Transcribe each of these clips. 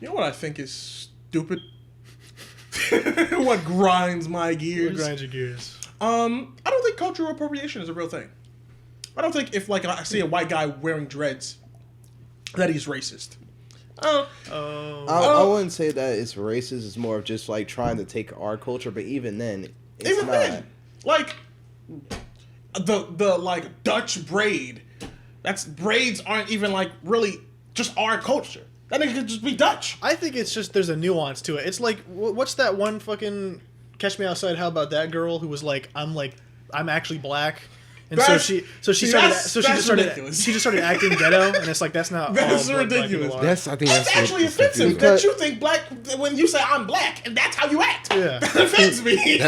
You know what I think is stupid? What grinds my gears? What grinds your gears? I don't think cultural appropriation is a real thing. I don't think if like I see a white guy wearing dreads that he's racist. I wouldn't say that it's racist. It's more of just like trying to take our culture, but even then, it's not. Then, like the like Dutch braid. Braids aren't even like really just our culture. That nigga could just be Dutch. I think it's just there's a nuance to it. It's like what's that one fucking Catch Me Outside? How about that girl who was like I'm actually black. And so she just started acting ghetto, and it's like that's not. That's ridiculous. I think that's actually offensive that you think black when you say I'm black and that's how you act. Yeah, that offends me.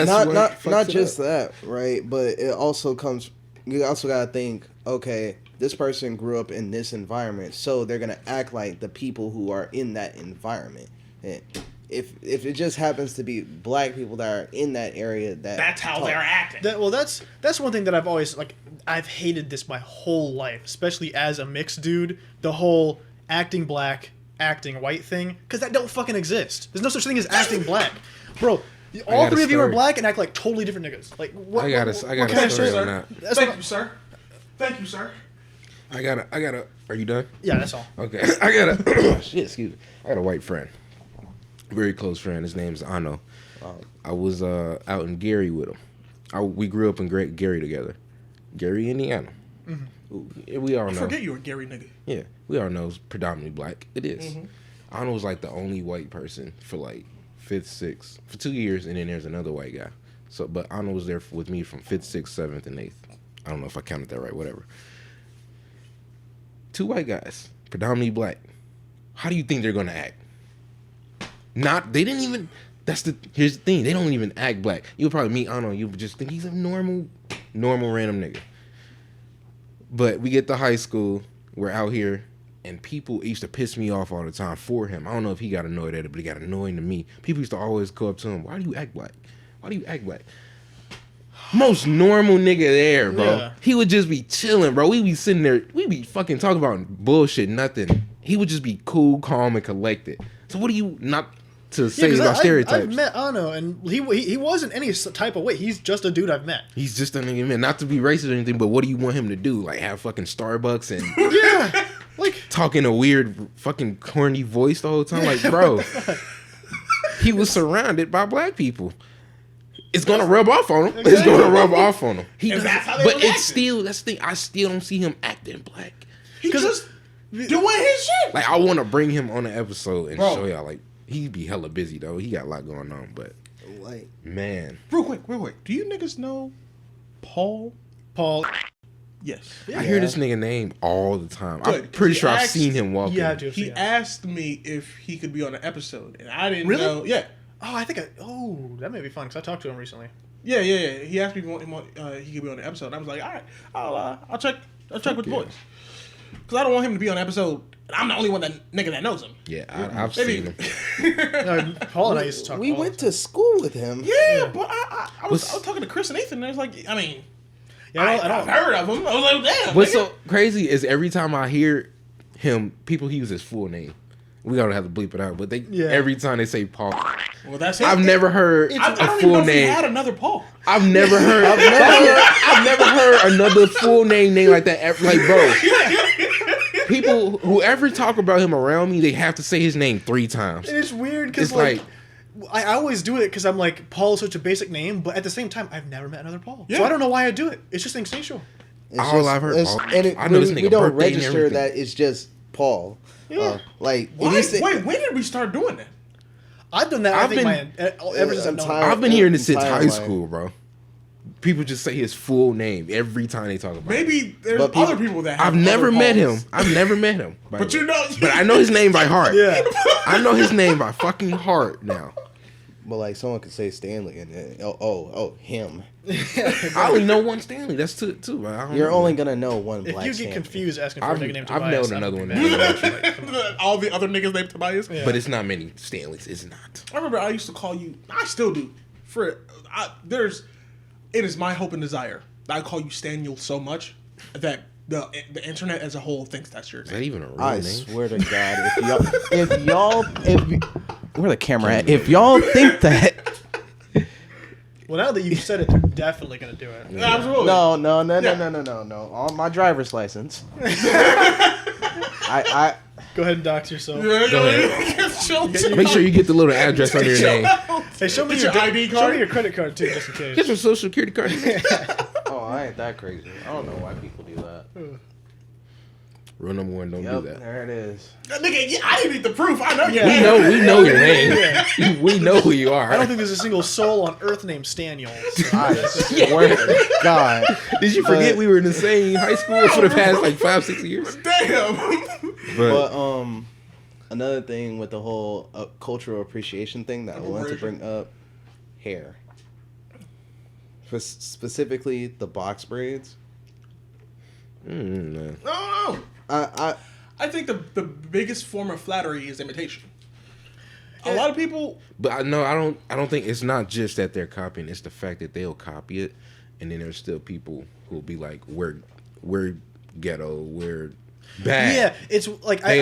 Not just that, right? But it also comes. You also gotta think. Okay, this person grew up in this environment, so they're gonna act like the people who are in that environment. And if it just happens to be black people that are in that area, that's how they're acting. That's one thing that I've always I've hated this my whole life, especially as a mixed dude. The whole acting black, acting white thing, because that don't fucking exist. There's no such thing as acting black, bro. All three of you are black and act like totally different niggas. Like what? I got a story on that. Thank you, sir. Thank you, sir. I gotta. Are you done? Yeah, that's all. Okay. I got a. Shit, excuse me. I got a white friend. Very close friend. His name's Ano. I was out in Gary with him. We grew up in Gary together. Gary, Indiana. Mm-hmm. We all know. I forget you're a Gary nigga. Yeah, we all know it's predominantly black. It is. Mm-hmm. Ano was like the only white person for like 5th, 6th, for 2 years, and then there's another white guy. So, but Ano was there with me from 5th, 6th, 7th, and 8th. I don't know if I counted that right. Whatever. 2 white guys, predominantly black. How do you think they're gonna act? They didn't even. Here's the thing. They don't even act black. You'll probably meet Ano. You would just think he's a normal random nigga. But we get to high school. We're out here, and people used to piss me off all the time for him. I don't know if he got annoyed at it, but he got annoying to me. People used to always go up to him. Why do you act black? Why do you act black? Most normal nigga there, bro. Yeah. He would just be chilling, bro. We be sitting there. We be fucking talking about bullshit, nothing. He would just be cool, calm, and collected. So what do you not to say about stereotypes? I've met Ano, and he wasn't any type of way. He's just a dude I've met. He's just a nigga, man. Not to be racist or anything, but what do you want him to do? Like have fucking Starbucks and yeah, like talking a weird fucking corny voice the whole time? Like, bro, he was surrounded by black people. It's gonna rub off on him. Exactly. It's gonna rub off on him. But it's still that's the thing. I still don't see him acting black. He just doing his shit. Like I want to bring him on an episode and show y'all. Like he be hella busy though. He got a lot going on. But like man, real quick. Do you niggas know Paul? Yes. I hear this nigga name all the time. I'm pretty sure I've seen him walking. Yeah, he asked me if he could be on an episode, and I didn't know. Yeah. Oh, I think that may be fun because I talked to him recently. Yeah. He asked me if he could be on the episode. And I was like, all right, I'll check with the boys because I don't want him to be on the episode. And I'm the only one nigga that knows him. Yeah, I've seen him. No, Paul and I used to talk. We went to school with him. Yeah, but I was talking to Chris and Ethan, and it's like, I mean, I've heard of him. I was like, damn. What's so crazy is every time I hear him, people use his full name. We gotta have to bleep it out, but every time they say Paul. Well, that's it. I've never heard a full name. He had another Paul. I've never heard. I've never heard another full name like that. Like, bro, people who ever talk about him around me, they have to say his name 3 times. And it's weird because like I always do it because I'm like Paul is such a basic name, but at the same time, I've never met another Paul, so I don't know why I do it. It's just instinctual. I've heard. I know this nigga. We don't register that it's just Paul. Yeah. Wait, when did we start doing that? I've done that. Ever since I've been hearing this since high school, bro. People just say his full name every time they talk about him. Maybe there's other people that have I've never met him. But you know. But I know his name by heart. Yeah. I know his name by fucking heart now. But like someone could say Stanley and him. I only know one Stanley. That's two. You're only gonna know one black. If you get Stanley. confused asking for a nigga named Tobias, I've known another one. All the other niggas named Tobias. Yeah. But it's not many Stanleys. It's not. I remember I used to call you. I still do. It is my hope and desire that I call you Staniel so much that the internet as a whole thinks that's your Is that name. even a real I name? swear to God, where the camera at? If y'all think that, Well, now that you've said it, they're definitely gonna do it. Absolutely. no, on my driver's license. I Go ahead and dox yourself. Yeah, Go ahead. Chill. Make sure you get the little address under your name. Hey, show me Get your your ID Show card. me your credit card too, just in case. Get your social security card. oh, I ain't that crazy. I don't know why people do that. Rule number 1: don't do Yep, that. there it is. Nigga, yeah, I didn't need the proof. I know you. Yeah. We know your name. We know who you are. I don't think there's a single soul on Earth named Staniel. So I swear to God. Did you forget we were in the same high school for the past like 5-6 years? Damn. But But another thing with the whole cultural appreciation thing that I wanted to bring up, hair. Specifically the box braids. no. No. I think the biggest form of flattery is imitation. A lot of people. But I don't think it's not just that they're copying. It's the fact that they'll copy it, and then there's still people who'll be like, "We're ghetto, we're bad." yeah, it's like They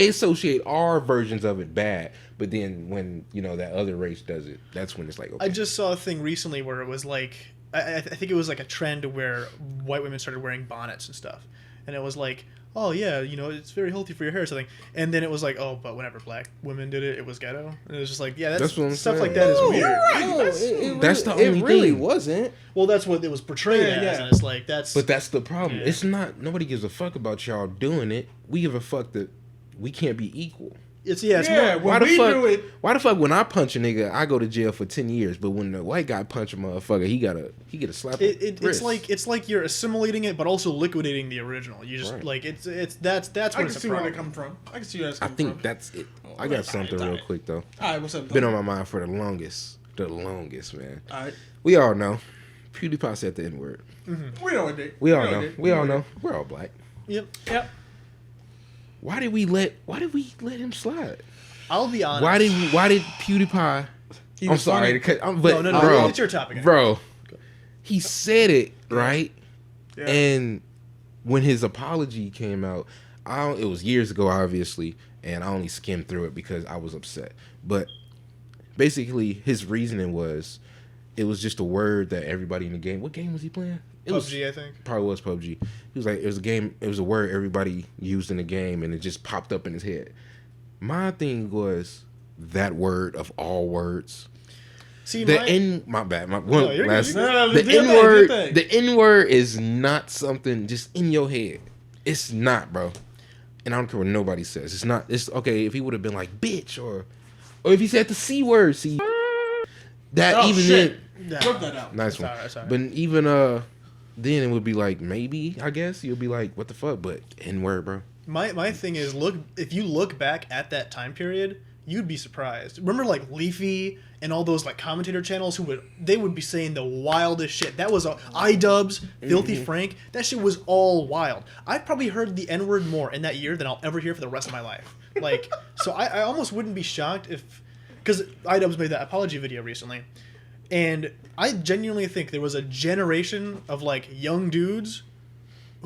associate our versions of it bad, but then when that other race does it, that's when it's like, okay. I just saw a thing recently where it was like I think it was like a trend where white women started wearing bonnets and stuff, and it was like, oh yeah, it's very healthy for your hair or something, and then it was like, oh, but whenever black women did it, it was ghetto, and it was just like, yeah, that's what I'm stuff saying. like that is No, weird. right. That's the only It really thing. wasn't. Well, that's what it was portrayed as, Yeah. and it's like that's. But that's the problem. Yeah. It's not. Nobody gives a fuck about y'all doing it. We give a fuck that we can't be equal. It's Yeah, more, when we do it. Why the fuck when I punch a nigga, I go to jail for 10 years, but when the white guy punch a motherfucker, he get a slap. on the it's wrist. like you're assimilating it, but also liquidating the original. You just Right. like that's I what can it's a see where problem. they come from. I can see where that's I coming think from. that's it. I alright, got something real alright. quick though. All right, what's up? Been on my mind for the longest, man. All right. We all know. PewDiePie said the N word. We know it, Dick. We all know. We all know. We're all black. Yep. Why did we let him slide? I'll be honest. Why did PewDiePie? He I'm was sorry, funny. but No, bro, it's your topic. bro, he said it right, Yeah. and when his apology came out, it was years ago, obviously, and I only skimmed through it because I was upset. But basically, his reasoning was, it was just a word that everybody in the game. What game was he playing? It PUBG, I think. Probably was PUBG. He was like, it was a game. It was a word everybody used in the game, and it just popped up in his head. My thing was that word of all words. See, My bad. My one No, you're last. good. No, The do your N thing, do your word. thing. The N word is not something just in your head. It's not, bro. And I don't care what nobody says. It's not. It's okay if he would have been like bitch or if he said the C word. See, that Oh, even shit. Nah. Cut that out. then, nice one. Sorry. But even then it would be like maybe I guess you'll be like what the fuck. But N word, bro. My thing is, if you look back at that time period, you'd be surprised. Remember like Leafy and all those like commentator channels who would be saying the wildest shit. That was iDubbbz, Filthy Frank. That shit was all wild. I've probably heard the N-word more in that year than I'll ever hear for the rest of my life. Like, so I almost wouldn't be shocked because iDubbbz made that apology video recently. And I genuinely think there was a generation of like young dudes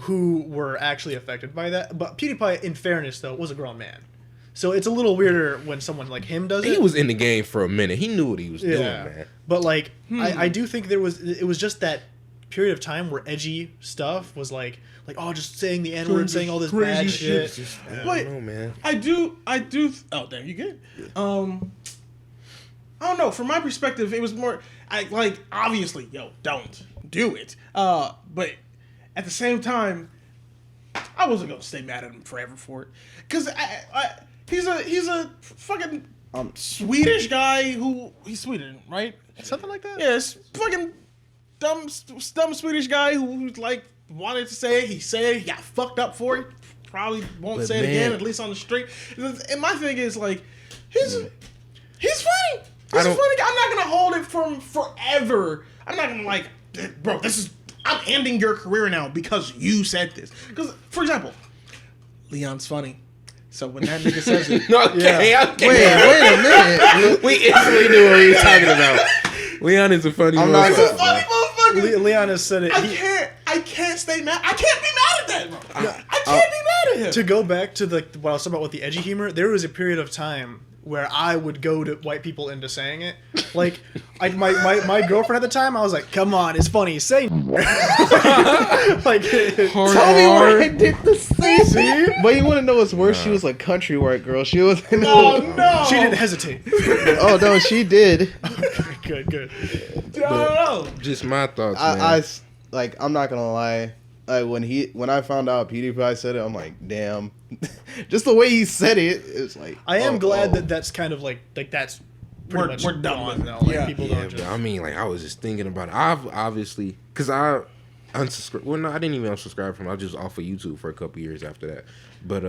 who were actually affected by that. But PewDiePie, in fairness though, was a grown man. So it's a little weirder when someone like him does it. He was in the game for a minute. He knew what he was doing, man. But like, I do think it was just that period of time where edgy stuff was like oh, just saying the N-word, saying all this bad Crazy shit. shit. I But- don't know, man. I do. Oh, damn, you good? I don't know. From my perspective, it was more. Obviously, don't do it. But at the same time, I wasn't gonna stay mad at him forever for it, because he's a fucking Swedish guy he's Sweden, right? Something like that. Yeah, it's fucking dumb Swedish guy who like wanted to say it. He said it. He got fucked up for it. Probably won't But say it man- again, at least on the street. And my thing is like, he's funny. He's I a don't- funny guy. I'm not gonna hold it from forever. I'm not gonna like, bro. I'm ending your career now because you said this. Because, for example, Leon's funny. So when that nigga says it, Okay. Wait a minute. We instantly knew what he was talking about. Leon is a funny I'm not he's a motherfucker. funny motherfucker. Leon has said it. I can't stay mad. I can't be mad at that, bro. I can't be mad at him. To go back to what I was talking about with the edgy humor, there was a period of time where I would go to white people into saying it. Like, my girlfriend at the time, I was like, come on, it's funny, say like, Tell me where I did the same. See? But you want to know what's worse? She was a country white girl. She was. Oh, no. She didn't hesitate. Oh, no, she did. Good. I don't know. Just my thoughts, man. I'm not going to lie. When I found out PewDiePie said it, I'm like, damn. Just the way he said it, it's like. I am glad that that's kind of like that's pretty much we're done with it now. Like, Yeah. people Yeah, don't just. but I mean, like, I was just thinking about it. I've obviously, because I unsubscribed. Well, no, I didn't even unsubscribe from him. I was just off of YouTube for a couple years after that. But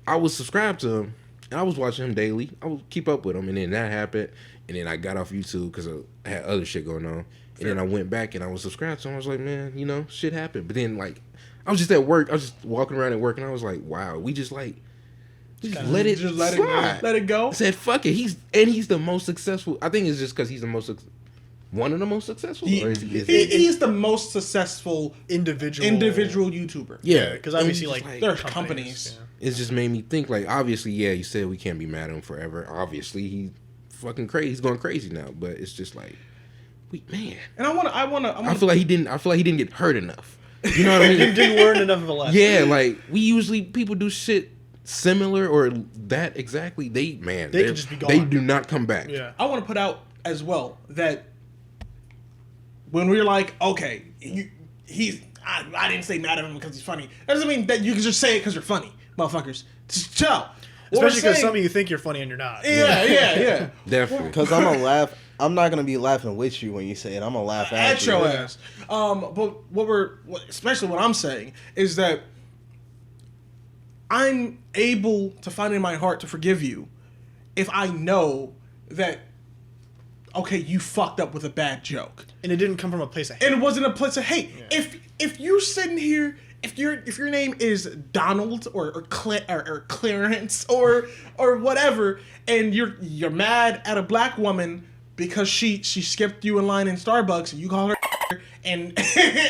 I was subscribed to him, and I was watching him daily. I would keep up with him, and then that happened, and then I got off YouTube because I had other shit going on. And then I went back and I was subscribed to him. I was like, man, shit happened. But then, like, I was just at work. I was just walking around at work, and I was like, wow, we just let it slide. Let it go. I said, fuck it. He's the most successful. I think it's just because he's one of the most successful. He's the most successful individual YouTuber. Yeah, because obviously, like, like there are companies. companies. Yeah. It's just made me think, like, obviously, yeah, you said we can't be mad at him forever. Obviously, he's fucking crazy. He's going crazy now. But it's just like, man. And I feel like he didn't get hurt enough. You know what I mean? Didn't learn enough of a lesson. Yeah, like, people do shit similar or that exactly. They can just be gone. They do not come back. Yeah. I want to put out as well that when we're like, okay, I didn't say mad at him because he's funny. That doesn't mean that you can just say it because you're funny, motherfuckers. Just chill. Especially because some of you think you're funny and you're not. Yeah. Definitely. Because I'm going to laugh. I'm not going to be laughing with you when you say it. I'm going to laugh at you. your ass. But especially what I'm saying is that I'm able to find in my heart to forgive you if I know that, okay, you fucked up with a bad joke. And it didn't come from a place of hate. And it wasn't a place of hate. Yeah. If you're sitting here, if your name is Donald or Clarence or whatever, and you're mad at a black woman because she skipped you in line in Starbucks and you call her and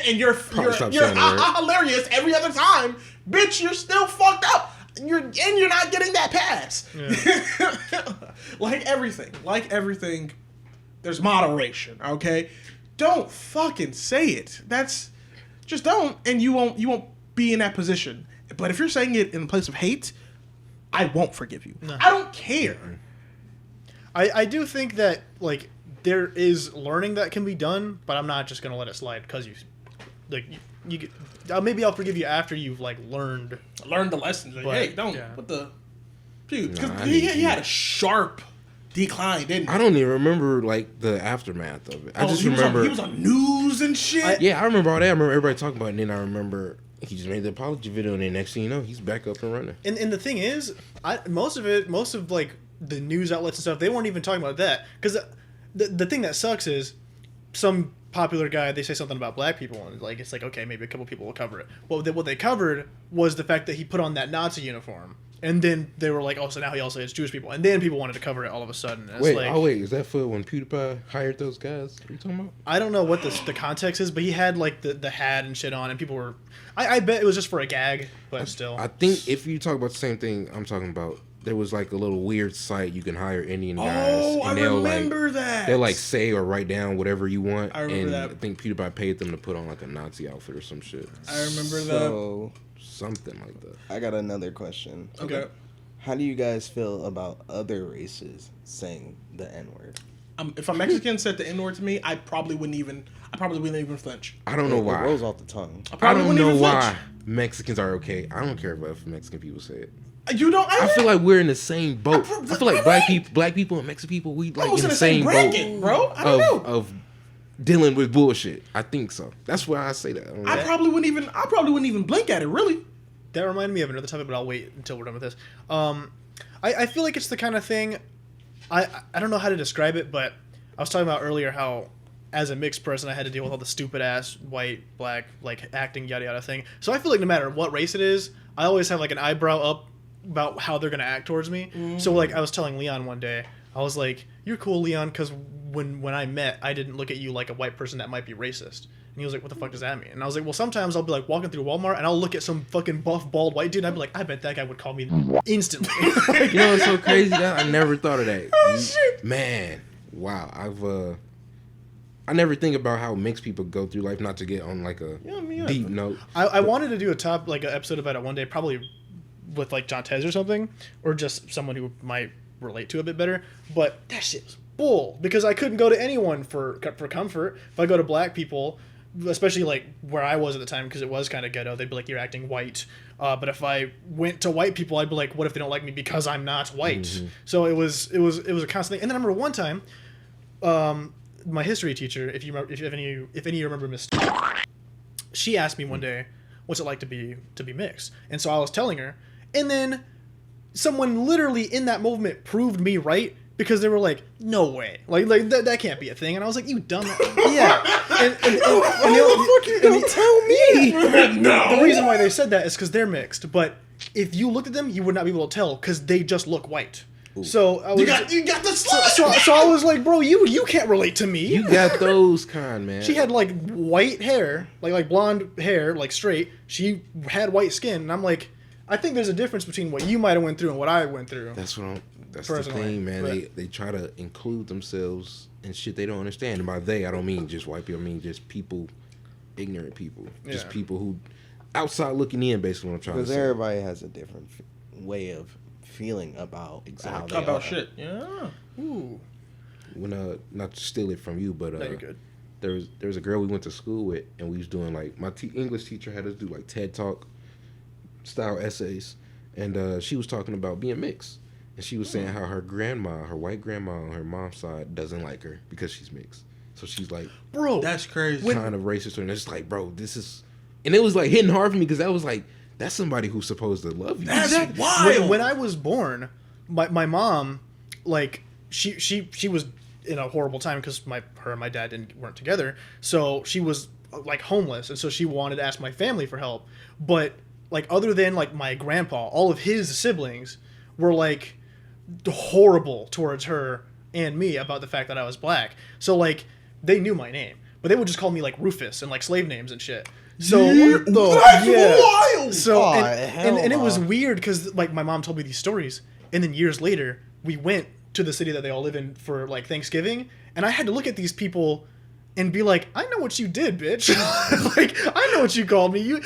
you're hilarious every other time, bitch, you're still fucked up. You're not getting that pass. Yeah. Like everything, there's moderation, okay? Don't fucking say it. Just don't, and you won't be in that position. But if you're saying it in a place of hate, I won't forgive you. No. I don't care. I do think that, like, there is learning that can be done, but I'm not just gonna let it slide because maybe I'll forgive you after you've like learned the lessons. Like, but, hey, don't yeah. what the dude? Because he had a sharp decline, didn't he? I don't even remember like the aftermath of it. I just remember he was on news and shit. I remember all that. I remember everybody talking about it, and then I remember he just made the apology video, and then next thing you know, he's back up and running. And the thing is, most of like the news outlets and stuff, they weren't even talking about that because the thing that sucks is some popular guy, they say something about black people, and like it's like, okay, maybe a couple people will cover it. Well, what they covered was the fact that he put on that Nazi uniform, and then they were like, oh, so now he also hates Jewish people, and then people wanted to cover it all of a sudden. It's wait, is that for when PewDiePie hired those guys? What are you talking about? I don't know what the context is, but he had like the hat and shit on, and people were. I bet it was just for a gag, but still. I think if you talk about the same thing I'm talking about, there was like a little weird site you can hire Indian guys. Oh, and I remember that. They'll like say or write down whatever you want. I remember that. I think PewDiePie paid them to put on like a Nazi outfit or some shit. I remember that. Something like that. I got another question. Okay. How do you guys feel about other races saying the N-word? If a Mexican said the N-word to me, I probably wouldn't even flinch. I don't know why. It rolls off the tongue. I don't know why Mexicans are okay. I don't care if Mexican people say it. You don't. I feel like we're in the same boat. I feel like black people and Mexican people, we like in the same bracket, boat, bro. I don't know. Of dealing with bullshit. I think so. That's why I say that. I probably wouldn't even blink at it. Really. That reminded me of another topic, but I'll wait until we're done with this. I feel like it's the kind of thing. I don't know how to describe it, but I was talking about earlier how, as a mixed person, I had to deal with all the stupid ass white, black, like acting yada yada thing. So I feel like no matter what race it is, I always have like an eyebrow up about how they're gonna act towards me. Mm-hmm. So like I was telling Leon one day, I was like, "You're cool, Leon, because when I met, I didn't look at you like a white person that might be racist." And he was like, what the fuck does that mean? And I was like, well, sometimes I'll be like walking through Walmart and I'll look at some fucking buff, bald white dude and I'd be like, I bet that guy would call me instantly. You know what's so crazy? That I never thought of that. Oh, shit. Man, wow. I never think about how mixed people go through life. Not to get on like a deep note. I wanted to do an episode about it one day, probably with like John Tez or something, or just someone who might relate to it a bit better. But that shit was bull, because I couldn't go to anyone for comfort. If I go to black people, especially like where I was at the time, because it was kind of ghetto, they'd be like, you're acting white. But if I went to white people, I'd be like, what if they don't like me because I'm not white? Mm-hmm. So it was a constant thing. And then I remember one time, my history teacher, if any of you remember Miss, she asked me one day, what's it like to be mixed? And so I was telling her, and then someone literally in that moment proved me right, because they were like, no way, like that can't be a thing. And I was like, you dumb. Yeah. And you don't tell me. No. The reason why they said that is because they're mixed, but if you looked at them, you would not be able to tell, because they just look white. Ooh. So I was, you got the slut. So I was like, bro, you can't relate to me. You got those kind, man. She had like white hair, like blonde hair, like straight. She had white skin, and I'm like, I think there's a difference between what you might have went through and what I went through. That's the thing, man. They try to include themselves in shit they don't understand. And by they, I don't mean just white people. I mean just people, ignorant people, just people who outside looking in. Basically, what I'm trying to say. Because everybody has a different way of feeling about how they about are. shit. Yeah. Ooh. When not to steal it from you, but no, you're good. there was a girl we went to school with, and we was doing like my English teacher had us do like TED Talk style essays, and she was talking about being mixed, and she was saying how her white grandma on her mom's side doesn't like her because she's mixed. So she's like, bro, that's crazy. Kind of racist, and it's like, bro, this is, and it was like hitting hard for me because that was like, that's somebody who's supposed to love you. That's wild. When I was born, my mom, like she was in a horrible time because her and my dad weren't together, so she was like homeless, and so she wanted to ask my family for help. But like other than like my grandpa, all of his siblings were like horrible towards her and me about the fact that I was black. So like they knew my name, but they would just call me like Rufus and like slave names and shit. So that's wild. So and it was weird because like my mom told me these stories, and then years later we went to the city that they all live in for like Thanksgiving, and I had to look at these people and be like, I know what you did, bitch. Like, I know what you called me.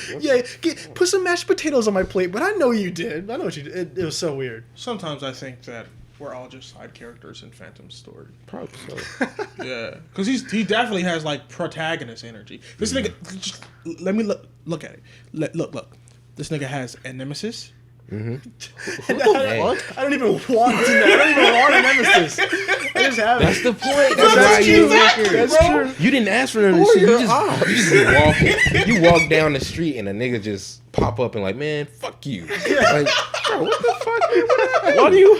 Put some mashed potatoes on my plate, but I know you did. I know what you did. It was so weird. Sometimes I think that we're all just side characters in Phantom's story. Probably so. Yeah, because he definitely has like protagonist energy. This nigga, just, let me look at it. Look. This nigga has a nemesis. Mm-hmm. I don't even want to know. I don't even want a nemesis. I just have That's it. the point. That's why you're That's true. You didn't ask for none of this shit. You just be walking. You walk down the street and a nigga just pop up and like, man, fuck you. Like, bro, what the fuck? Why do you?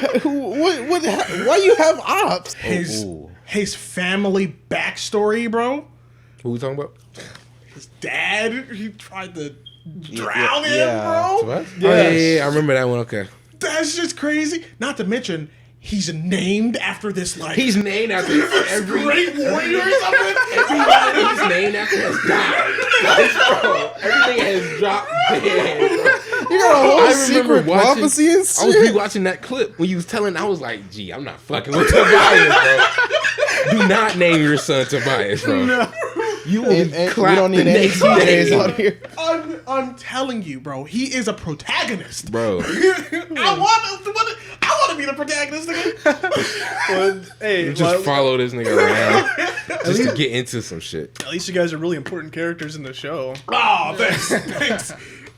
Why you have ops? His family backstory, bro. Who we talking about? His dad. He tried to drown him, bro. What? Yeah, I remember that one. Okay. That's just crazy. Not to mention, he's named after this like. He's named after every great warrior or something. Everybody he's named after has died. Like, bro, everything has dropped dead, bro. You got a whole secret prophecy and shit. I was rewatching that clip when you was telling. I was like, gee, I'm not fucking with Tobias, bro. Do not name your son Tobias, bro. No. You will be clapped we don't need the next days out here. I'm telling you, bro. He is a protagonist, bro. I want to be the protagonist again. Hey, just follow this nigga around just to get into some shit. At least you guys are really important characters in the show. Oh, thanks.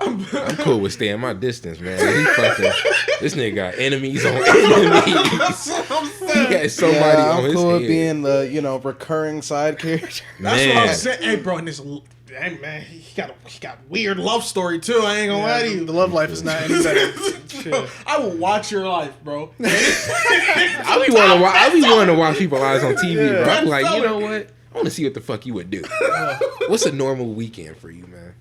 I'm cool with staying my distance, man. This nigga got enemies on enemies. That's what I'm saying. He had somebody on his cool head. With being the recurring side character. That's what I'm saying. Hey, bro, and this man, he got weird love story too. I ain't gonna lie to you. The love life is not any better. I will watch your life, bro. I be wanting to watch people's lives on TV, bro. I'm like, you know what? I want to see what the fuck you would do. What's a normal weekend for you, man?